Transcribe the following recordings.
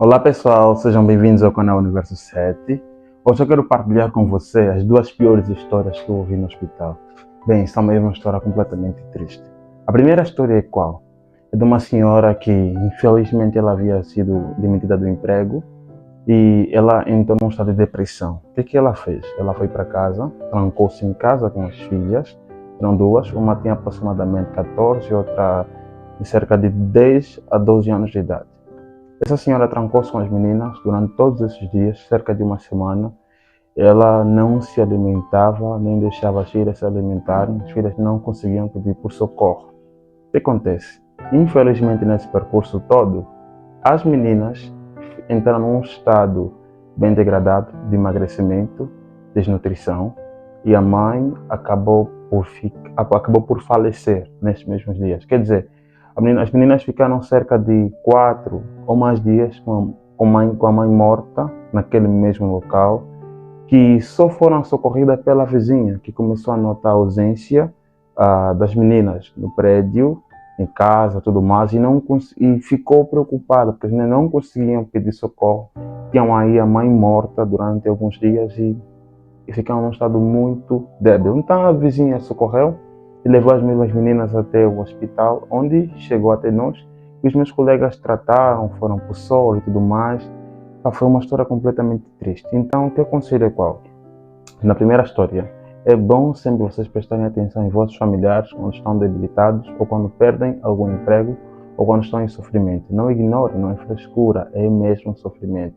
Olá pessoal, sejam bem-vindos ao canal Universo 7. Hoje eu quero partilhar com você as duas piores histórias que eu ouvi no hospital. Bem, são mesmo uma história completamente triste. A primeira história é qual? É de uma senhora que infelizmente ela havia sido demitida do emprego e ela entrou num estado de depressão. O que ela fez? Ela foi para casa, trancou-se em casa com as filhas, eram duas, uma tinha aproximadamente 14 e outra de cerca de 10 a 12 anos de idade. Essa senhora trancou-se com as meninas durante todos esses dias, cerca de uma semana. Ela não se alimentava, nem deixava as filhas se alimentarem. As filhas não conseguiam pedir por socorro. O que acontece? Infelizmente, nesse percurso todo, as meninas entraram num estado bem degradado de emagrecimento, desnutrição, e a mãe acabou por falecer nesses mesmos dias. Quer dizer, as meninas ficaram cerca de 4 ou mais dias com a mãe morta naquele mesmo local, que só foram socorridas pela vizinha, que começou a notar a ausência das meninas no prédio, em casa, tudo mais, e ficou preocupada, porque as meninas não conseguiam pedir socorro. Tinham aí a mãe morta durante alguns dias e ficaram num estado muito débil. Então a vizinha socorreu e levou as mesmas meninas até o hospital, onde chegou até nós, e os meus colegas trataram, foram para o sol e tudo mais. Foi uma história completamente triste. Então, o teu conselho é qual? Na primeira história, é bom sempre vocês prestarem atenção em vossos familiares quando estão debilitados ou quando perdem algum emprego ou quando estão em sofrimento. Não ignorem, não é frescura, é mesmo sofrimento.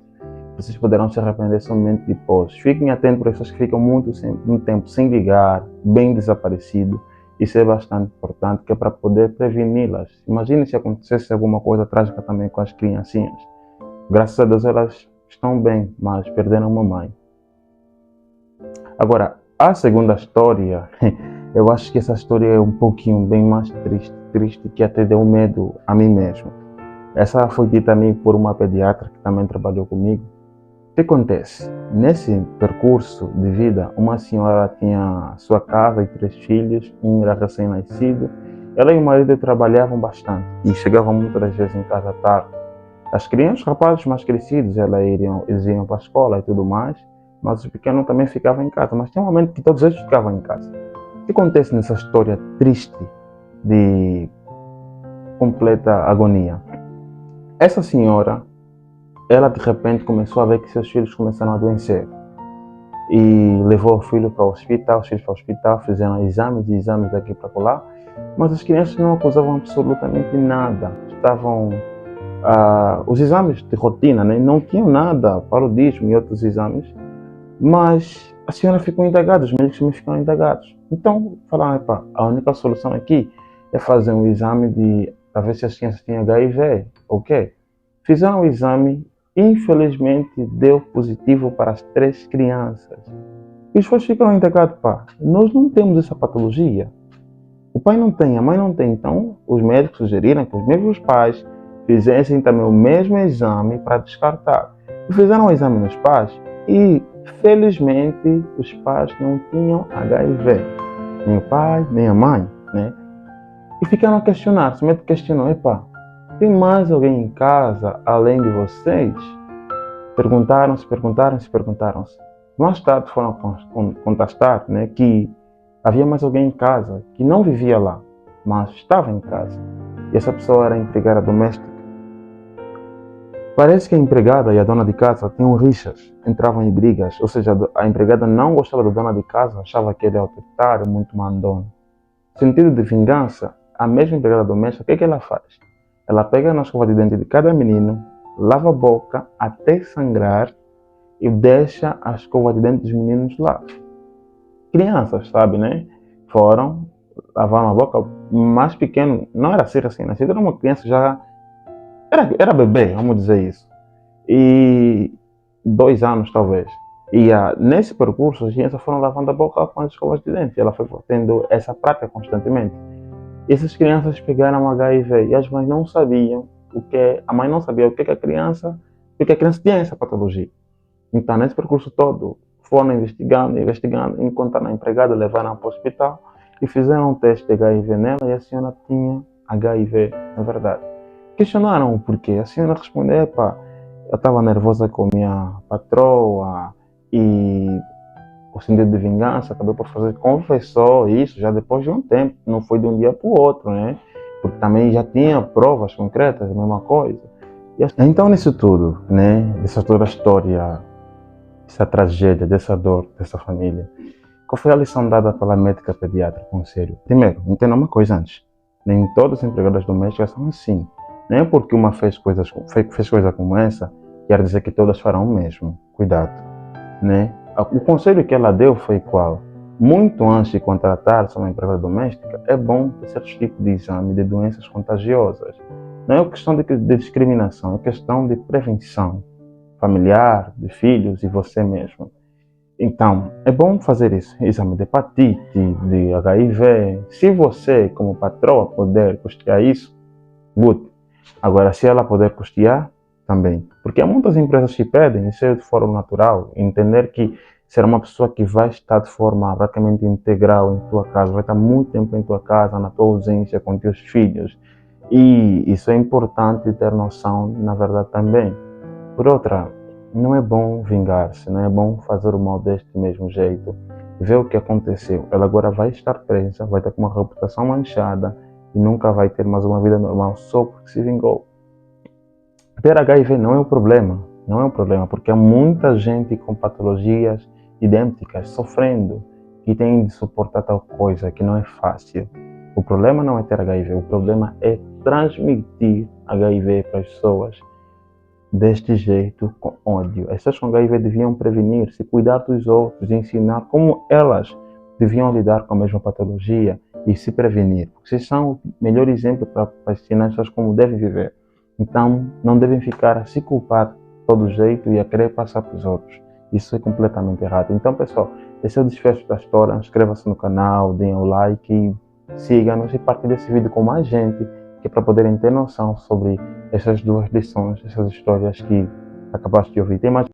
Vocês poderão se arrepender somente depois. Fiquem atentos para pessoas que ficam muito tempo sem ligar, bem desaparecido. Isso é bastante importante, que é para poder preveni-las. Imagine se acontecesse alguma coisa trágica também com as criancinhas. Graças a Deus elas estão bem, mas perderam uma mãe. Agora, a segunda história, eu acho que essa história é um pouquinho bem mais triste que até deu medo a mim mesmo. Essa foi dita a mim por uma pediatra que também trabalhou comigo. O que acontece? Nesse percurso de vida, uma senhora tinha sua casa e 3 filhos, um era recém-nascido. Ela e o marido trabalhavam bastante e chegavam muitas vezes em casa tarde. As crianças, os rapazes mais crescidos, eles iam para a escola e tudo mais, mas os pequenos também ficavam em casa. Mas tinha um momento que todos eles ficavam em casa. O que acontece nessa história triste de completa agonia? Essa senhora, ela de repente começou a ver que seus filhos começaram a adoecer e levou o filho para o hospital, os filhos para o hospital, fizeram exames e exames daqui para lá, mas as crianças não acusavam absolutamente nada. Estavam os exames de rotina, né? Não tinham nada, paludismo e outros exames, mas a senhora ficou indagada, os médicos também ficaram indagados. Então falaram, a única solução aqui é fazer um exame para ver se as crianças têm HIV, ok? Fizeram o exame, infelizmente deu positivo para as 3 crianças. E os pais ficaram indagados, nós não temos essa patologia. O pai não tem, a mãe não tem. Então os médicos sugeriram que os mesmos pais fizessem também o mesmo exame para descartar. E fizeram o exame nos pais e, felizmente, os pais não tinham HIV. Nem o pai, nem a mãe, né? E ficaram a questionar. O médico questionou, tem mais alguém em casa além de vocês? Perguntaram-se. Mais tarde foram contestar, né, que havia mais alguém em casa, que não vivia lá, mas estava em casa. E essa pessoa era a empregada doméstica. Parece que a empregada e a dona de casa tinham rixas, entravam em brigas, ou seja, a empregada não gostava da dona de casa, achava que ele é autoritário, muito mandona. Sentido de vingança, a mesma empregada doméstica, o que ela faz? Ela pega na escova de dente de cada menino, lava a boca até sangrar e deixa a escova de dente dos meninos lá. Crianças, sabe, né? Foram, lavaram a boca, mais pequeno, não era assim recém-nascido, era uma criança já. Era bebê, vamos dizer isso. E 2 anos, talvez. E nesse percurso, as crianças foram lavando a boca com as escovas de dente. Ela foi tendo essa prática constantemente. E essas crianças pegaram HIV e as mães não sabiam a mãe não sabia porque a criança tinha essa patologia. Então, nesse percurso todo, foram investigando, encontraram a empregada, levaram para o hospital e fizeram um teste de HIV nela e a senhora tinha HIV, na verdade. Questionaram o porquê. A senhora respondeu, eu estava nervosa com minha patroa e o sentido de vingança acabei por fazer, confessou isso já depois de um tempo, não foi de um dia para o outro, né? Porque também já tinha provas concretas, a mesma coisa. Então, nisso tudo, né? Dessa toda a história, essa tragédia, dessa dor, dessa família, qual foi a lição dada pela médica pediatra, conselho? Primeiro, entenda uma coisa antes. Nem todas as empregadas domésticas são assim. Nem é porque uma fez coisa como essa, quer dizer que todas farão o mesmo. Cuidado, né? O conselho que ela deu foi qual? Muito antes de contratar-se uma empregada doméstica, é bom ter certos tipos de exame de doenças contagiosas. Não é questão de discriminação, é questão de prevenção familiar, de filhos e você mesmo. Então, é bom fazer isso, exame de hepatite, de HIV. Se você, como patroa, puder custear isso, good. Agora, se ela puder custear, também. Porque há muitas empresas que pedem, isso é de forma natural, entender que será uma pessoa que vai estar de forma praticamente integral em tua casa, vai estar muito tempo em tua casa, na tua ausência, com teus filhos. E isso é importante ter noção, na verdade, também. Por outra, não é bom vingar-se, não é bom fazer o mal deste mesmo jeito. Ver o que aconteceu. Ela agora vai estar presa, vai estar com uma reputação manchada e nunca vai ter mais uma vida normal só porque se vingou. Ter HIV não é um problema, não é um problema, porque há muita gente com patologias idênticas sofrendo que tem de suportar tal coisa que não é fácil. O problema não é ter HIV, o problema é transmitir HIV para as pessoas deste jeito, com ódio. As pessoas com HIV deviam prevenir, se cuidar dos outros, ensinar como elas deviam lidar com a mesma patologia e se prevenir. Vocês são o melhor exemplo para ensinar as pessoas como devem viver. Então, não devem ficar a se culpar de todo jeito e a querer passar para os outros. Isso é completamente errado. Então, pessoal, esse é o desfecho da história. Inscreva-se no canal, deem o like e siga-nos e partilhe esse vídeo com mais gente, que é para poderem ter noção sobre essas duas lições, essas histórias que acabaste de ouvir. Tem mais